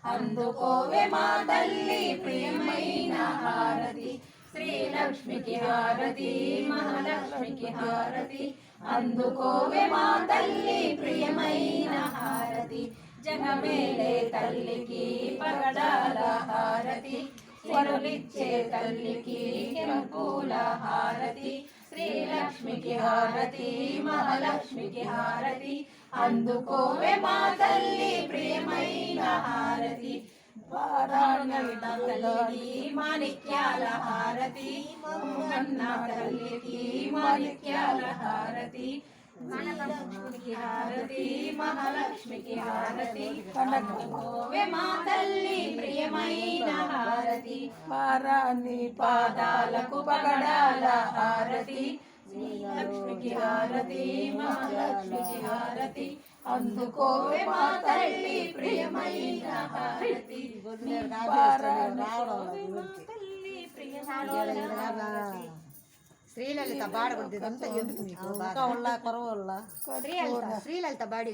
అందుకోవే మా తల్లి ప్రియమైన హారతి శ్రీలక్ష్మికి హారతి మహాలక్ష్మికి హారతి అందుకోవే మా తల్లి ప్రియమైన హారతి జగమేలే తల్లికి పగడాల హారతి వరులిచ్చే తల్లికి కెంపుల హారతి శ్రీలక్ష్మికి హారతి మహాలక్ష్మికి హారతి అందుకోవే మా తల్లి ప్రియమైన హారతి తల్లికి మాణిక్యాల హారతి మన్న తల్లికి మాణిక్యాల హారతి లక్ష్మికి హారతి మహాలక్ష్మికి హారతి అందుకోవే మా తల్లి ప్రియమైన హారతి పారాని పాదాలకు పగడాల హారతి శ్రీలక్ష్మికి హారతి మహాలక్ష్మికి హారతి అందుకోవే మా తల్లి ప్రియమైన హారతి శ్రీలలిత బాడగొద్ది ఇదంతా ఎందుకు మీకు శ్రీలలిత బాడి